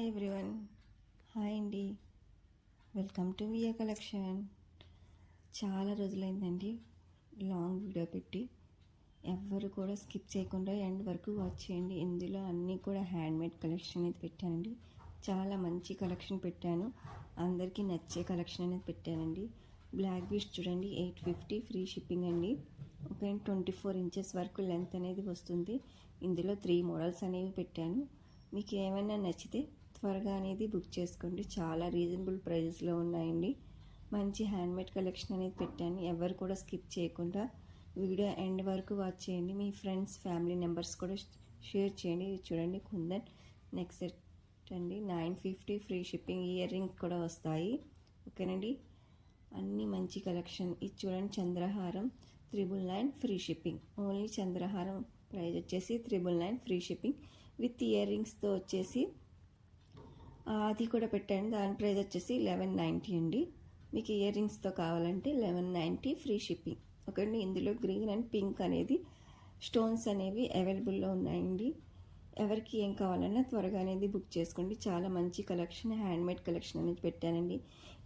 Hi everyone, hi అండి. Welcome to via collection. చాలా రోజులైందండి long video పెట్టి. ఎవ్వరు కూడా స్కిప్ చేయకుండా ఎండ్ వరకు వాచ్ చేయండి. ఇందులో అన్నీ కూడా హ్యాండ్మేడ్ కలెక్షన్ అనేది పెట్టానండి. చాలా మంచి కలెక్షన్ పెట్టాను, అందరికీ నచ్చే కలెక్షన్ అనేది పెట్టానండి. బ్లాక్ బీడ్స్ చూడండి, 850 ఫ్రీ షిప్పింగ్ అండి. ఒక 24 ఇంచెస్ వరకు లెంత్ అనేది వస్తుంది. ఇందులో 3 మోడల్స్ అనేవి పెట్టాను. మీకు ఏమైనా నచ్చితే త్వరగా అనేది బుక్ చేసుకోండి. చాలా రీజనబుల్ ప్రైజెస్లో ఉన్నాయండి. మంచి హ్యాండ్మేడ్ కలెక్షన్ అనేది పెట్టాను. ఎవరు కూడా స్కిప్ చేయకుండా వీడియో ఎండ్ వరకు వాచ్ చేయండి. మీ ఫ్రెండ్స్ ఫ్యామిలీ మెంబర్స్ కూడా షేర్ చేయండి. చూడండి, కుందన్ నెక్ సెట్ అండి, 950 ఫ్రీ షిప్పింగ్. ఇయర్ రింగ్స్ కూడా వస్తాయి. ఓకేనండి, అన్నీ మంచి కలెక్షన్. ఇది చూడండి, చంద్రహారం 999 ఫ్రీ షిప్పింగ్. ఓన్లీ చంద్రహారం ప్రైస్ వచ్చేసి 999 ఫ్రీ షిప్పింగ్ విత్ ఇయర్ రింగ్స్తో వచ్చేసి అది కూడా పెట్టండి. దాని ప్రైస్ వచ్చేసి 1190 అండి. మీకు ఇయర్ రింగ్స్తో కావాలంటే 1190 ఫ్రీ షిప్పింగ్. ఓకేండి, ఇందులో గ్రీన్ అండ్ పింక్ అనేది స్టోన్స్ అనేవి అవైలబుల్లో ఉన్నాయండి. ఎవరికి ఏం కావాలన్నా త్వరగా అనేది బుక్ చేసుకోండి. చాలా మంచి కలెక్షన్, హ్యాండ్మేడ్ కలెక్షన్ అనేది పెట్టానండి.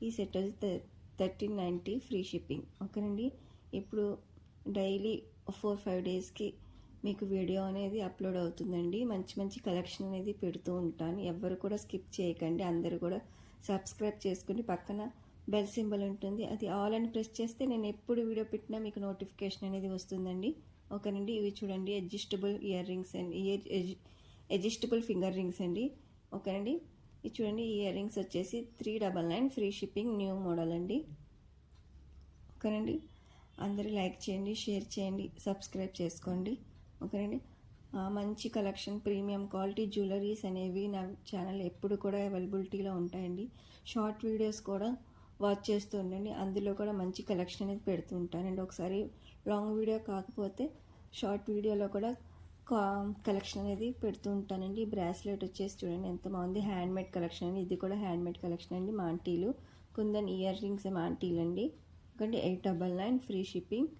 ఈ సెట్ వచ్చి 1390 ఫ్రీ షిప్పింగ్. ఓకేనండి, ఇప్పుడు డైలీ 4-5 డేస్కి మీకు వీడియో అనేది అప్లోడ్ అవుతుందండి. మంచి మంచి కలెక్షన్ అనేది పెడుతూ ఉంటాను. ఎవరు కూడా స్కిప్ చేయకండి. అందరూ కూడా సబ్స్క్రైబ్ చేసుకుని పక్కన బెల్ సింబల్ ఉంటుంది, అది ఆల్ అని ప్రెస్ చేస్తే నేను ఎప్పుడు వీడియో పెట్టినా మీకు నోటిఫికేషన్ అనేది వస్తుందండి. ఓకేనండి, ఇవి చూడండి, అడ్జస్టబుల్ ఇయర్ రింగ్స్ అండి, అడ్జస్టబుల్ ఫింగర్ రింగ్స్ అండి. ఓకేనండి, ఇది చూడండి, ఇయర్ రింగ్స్ వచ్చేసి 399 ఫ్రీ షిప్పింగ్, న్యూ మోడల్ అండి. ఓకేనండి, అందరూ లైక్ చేయండి, షేర్ చేయండి, సబ్స్క్రైబ్ చేసుకోండి. ఓకేనండి, మంచి కలెక్షన్, ప్రీమియం క్వాలిటీ జ్యువెలరీస్ అనేవి నా ఛానల్ ఎప్పుడు కూడా అవైలబిలిటీలో ఉంటాయండి. షార్ట్ వీడియోస్ కూడా వాచ్ చేస్తూ ఉండండి, అందులో కూడా మంచి కలెక్షన్ అనేది పెడుతూ ఉంటానండి. ఒకసారి లాంగ్ వీడియో కాకపోతే షార్ట్ వీడియోలో కూడా కలెక్షన్ అనేది పెడుతూ ఉంటానండి. ఈ బ్రాస్లెట్ వచ్చేసి చూడండి ఎంత బాగుంది, హ్యాండ్మేడ్ కలెక్షన్ అండి. ఇది కూడా హ్యాండ్మేడ్ కలెక్షన్ అండి. మాంటీలు, కుందన్ ఇయర్ రింగ్స్ మాంటీలు అండి. Okay, 899 free shipping.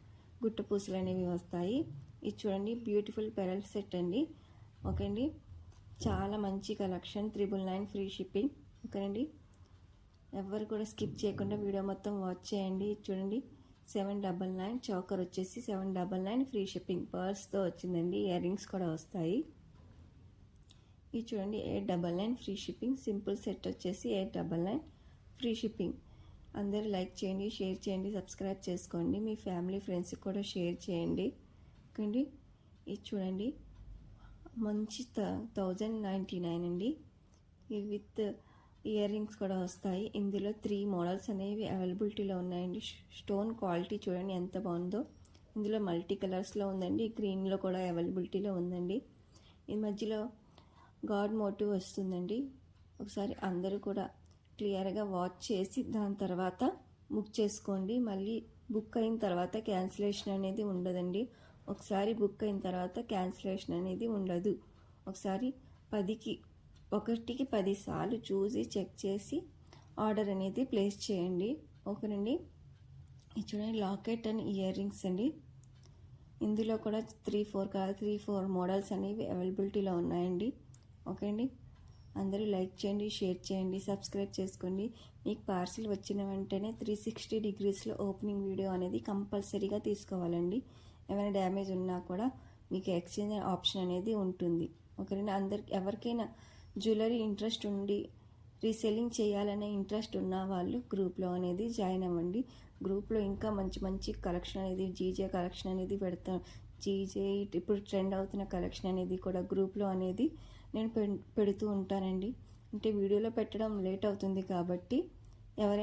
గుట్ట పూసలు అనేవి వస్తాయి. ఇది చూడండి, బ్యూటిఫుల్ పెరల్ సెట్ అండి. ఓకే అండి, చాలా మంచి కలెక్షన్, 999 ఫ్రీ షిప్పింగ్. ఓకేనండి, ఎవరు కూడా స్కిప్ చేయకుండా వీడియో మొత్తం వాచ్ చేయండి. చూడండి, 799 చౌకర్ వచ్చేసి 799 ఫ్రీ షిప్పింగ్. పర్స్తో వచ్చిందండి, ఇయర్ రింగ్స్ కూడా వస్తాయి. ఇది చూడండి, 899 ఫ్రీ షిప్పింగ్. సింపుల్ సెట్ వచ్చేసి 899 ఫ్రీ షిప్పింగ్. అందరూ లైక్ చేయండి, షేర్ చేయండి, సబ్స్క్రైబ్ చేసుకోండి. మీ ఫ్యామిలీ ఫ్రెండ్స్కి కూడా షేర్ చేయండి. ఓకేండి, ఇది చూడండి, మంచి 1099 అండి. విత్ ఇయర్ రింగ్స్ కూడా వస్తాయి. ఇందులో 3 మోడల్స్ అనేవి అవైలబిలిటీలో ఉన్నాయండి. స్టోన్ క్వాలిటీ చూడండి ఎంత బాగుందో. ఇందులో మల్టీ కలర్స్లో ఉందండి, గ్రీన్లో కూడా అవైలబిలిటీలో ఉందండి. ఈ మధ్యలో గాడ్ మోటివ్ వస్తుందండి. ఒకసారి అందరూ కూడా క్లియర్గా వాచ్ చేసి దాని తర్వాత బుక్ చేసుకోండి. మళ్ళీ బుక్ అయిన తర్వాత క్యాన్సిలేషన్ అనేది ఉండదండి. ఒకసారి బుక్ అయిన తర్వాత క్యాన్సిలేషన్ అనేది ఉండదు. ఒకసారి 1కి 10 సార్లు చూసి చెక్ చేసి ఆర్డర్ అనేది ప్లేస్ చేయండి. ఓకేనండి, ఇది చూడండి, లాకెట్ అండ్ ఇయర్ రింగ్స్ అండి. ఇందులో కూడా 3-4 మోడల్స్ అనేవి అవైలబిలిటీలో ఉన్నాయండి. ఓకే అండి, అందరూ లైక్ చేయండి, షేర్ చేయండి, సబ్స్క్రైబ్ చేసుకోండి. మీకు పార్సిల్ వచ్చిన వెంటనే 360 డిగ్రీస్లో ఓపెనింగ్ వీడియో అనేది కంపల్సరీగా తీసుకోవాలండి. ఏమైనా డ్యామేజ్ ఉన్నా కూడా మీకు ఎక్స్చేంజ్ ఆప్షన్ అనేది ఉంటుంది. ఓకేనండి, ఎవరికైనా జ్యువెలరీ ఇంట్రెస్ట్ ఉండి రీసెల్లింగ్ చేయాలనే ఇంట్రెస్ట్ ఉన్న వాళ్ళు గ్రూప్లో అనేది జాయిన్ అవ్వండి. గ్రూప్లో ఇంకా మంచి మంచి కలెక్షన్ అనేది, జీజే కలెక్షన్ అనేది పెడతాను. జీజే ఇప్పుడు ట్రెండ్ అవుతున్న కలెక్షన్ అనేది కూడా గ్రూప్లో అనేది నేను పెడుతూ ఉంటానండి. అంటే వీడియోలో పెట్టడం లేట్ అవుతుంది కాబట్టి ఎవరైనా